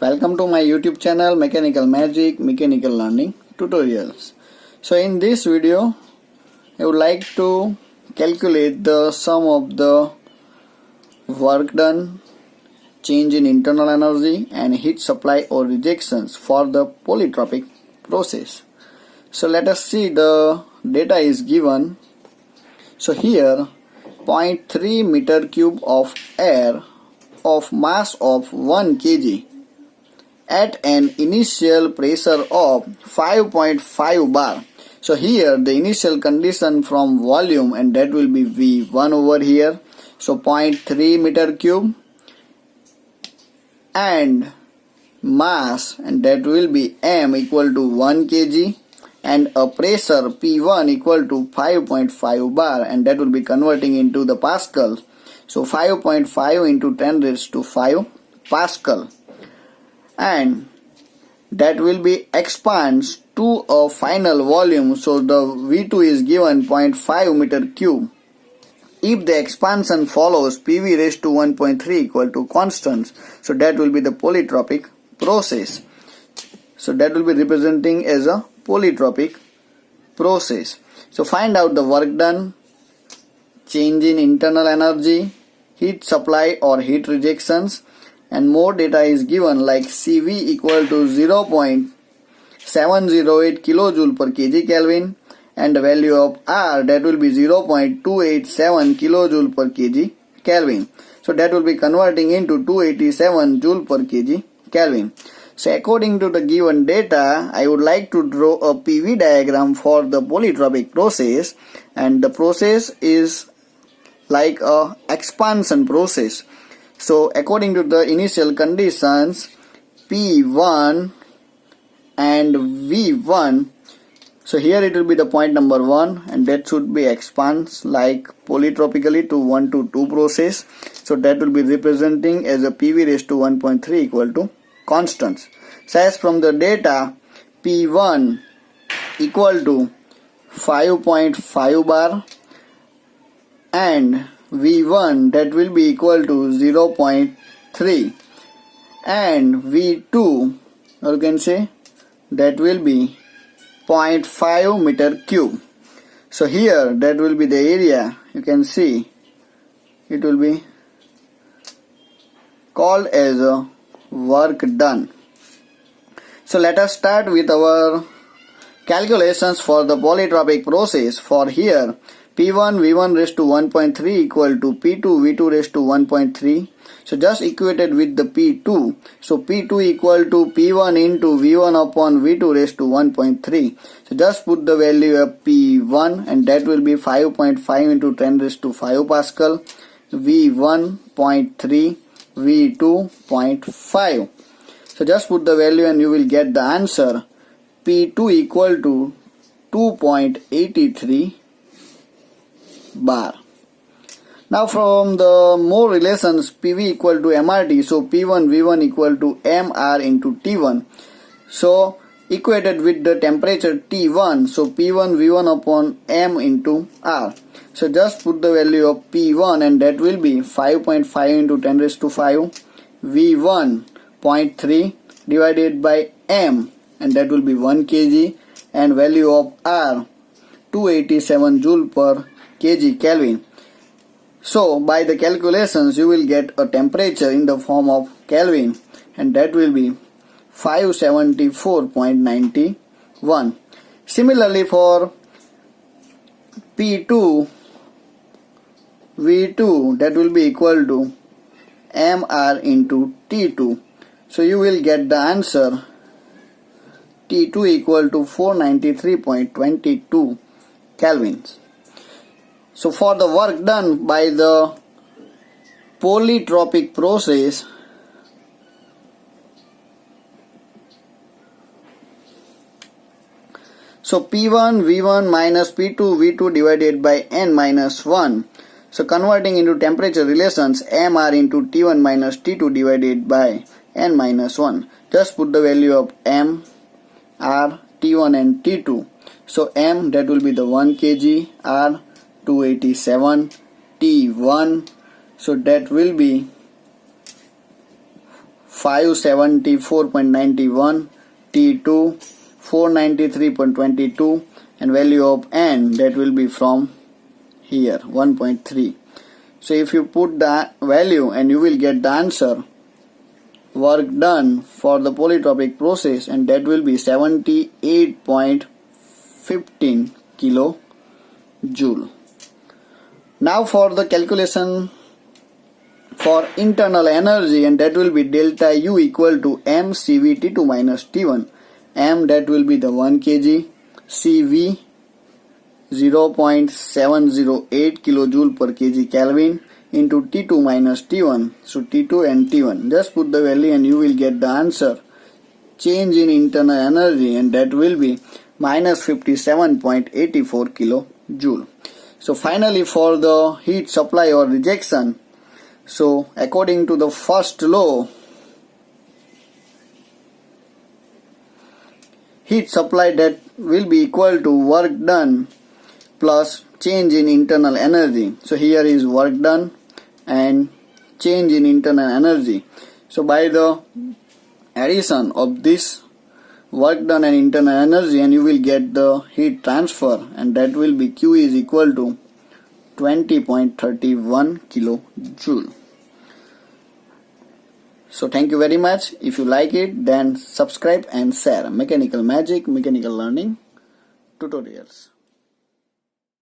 Welcome to my YouTube channel Mechanical Magic Mechanical Learning Tutorials. So in this video I would like to calculate the sum of the work done, change in internal energy and heat supply or rejections for the polytropic process. So let us see, the data is given. So here 0.3 meter cube of air of mass of 1 kg at an initial pressure of 5.5 bar. So here the initial condition from volume, and that will be V1 over here. So 0.3 meter cube and mass, and that will be M equal to 1 kg, and a pressure P1 equal to 5.5 bar, and that will be converting into the Pascal. So 5.5 into 10 raised to 5 Pascal, and that will be expands to a final volume. So the V2 is given 0.5 meter cube. If the expansion follows, PV raised to 1.3 equal to constants. So that will be the polytropic process. So that will be representing as a polytropic process. So find out the work done, change in internal energy, heat supply or heat rejections, and more data is given like CV equal to 0.708 kilojoule per kg Kelvin, and the value of R, that will be 0.287 kilojoule per kg Kelvin. So that will be converting into 287 joule per kg Kelvin. So according to the given data, I would like to draw a PV diagram for the polytropic process, and the process is like a expansion process. So according to the initial conditions P1 and V1, so here it will be the point number 1, and that should be expands like polytropically to 1 to 2 process. So that will be representing as a PV raised to 1.3 equal to constants. So as from the data, P1 equal to 5.5 bar and V1 that will be equal to 0.3, and V2, or you can say that will be 0.5 meter cube. So here that will be the area. You can see it will be called as a work done. So let us start with our calculations for the polytropic process. For here P1 V1 raised to 1.3 equal to P2 V2 raised to 1.3. So just equated with the P2. So P2 equal to P1 into V1 upon V2 raised to 1.3. So just put the value of P1, and that will be 5.5 into 10 raised to 5 Pascal. V1 0.3, V2 0.5. So just put the value and you will get the answer. P2 equal to 2.83 bar. Now from the more relations, PV equal to MRT, so P1 V1 equal to MR into T1. So equated with the temperature T1, so P1 V1 upon M into R. So just put the value of P1, and that will be 5.5 into 10 raised to 5 V1 0.3 divided by M, and that will be 1 kg, and value of R 287 joule per kg Kelvin. So by the calculations you will get a temperature in the form of Kelvin, and that will be 574.91. Similarly for P2 V2, that will be equal to MR into T2. So you will get the answer T2 equal to 493.22 Kelvins. So for the work done by the polytropic process, so P1 V1 minus P2 V2 divided by N minus 1. So converting into temperature relations, MR into T1 minus T2 divided by N minus 1. Just put the value of M, R, T1 and T2. So M, that will be the 1 kg, R 287, T1, so that will be 574.91, T2 493.22, and value of N, that will be from here 1.3. So if you put the value and you will get the answer work done for the polytropic process, and that will be 78.15 kilojoule. Now for the calculation for internal energy, and that will be delta U equal to M CV T2 minus T1. M, that will be the 1 kg, CV 0.708 kilojoule per kg Kelvin into T2 minus T1. So T2 and T1. Just put the value and you will get the answer. Change in internal energy, and that will be minus 57.84 kilojoule. So finally for the heat supply or rejection, so according to the first law, heat supply that will be equal to work done plus change in internal energy. So here is work done and change in internal energy. So by the addition of this work done and internal energy, and you will get the heat transfer, and that will be Q is equal to 20.31 kilojoule. So thank you very much. If you like it, then subscribe and share. Mechanical Magic, Mechanical Learning Tutorials.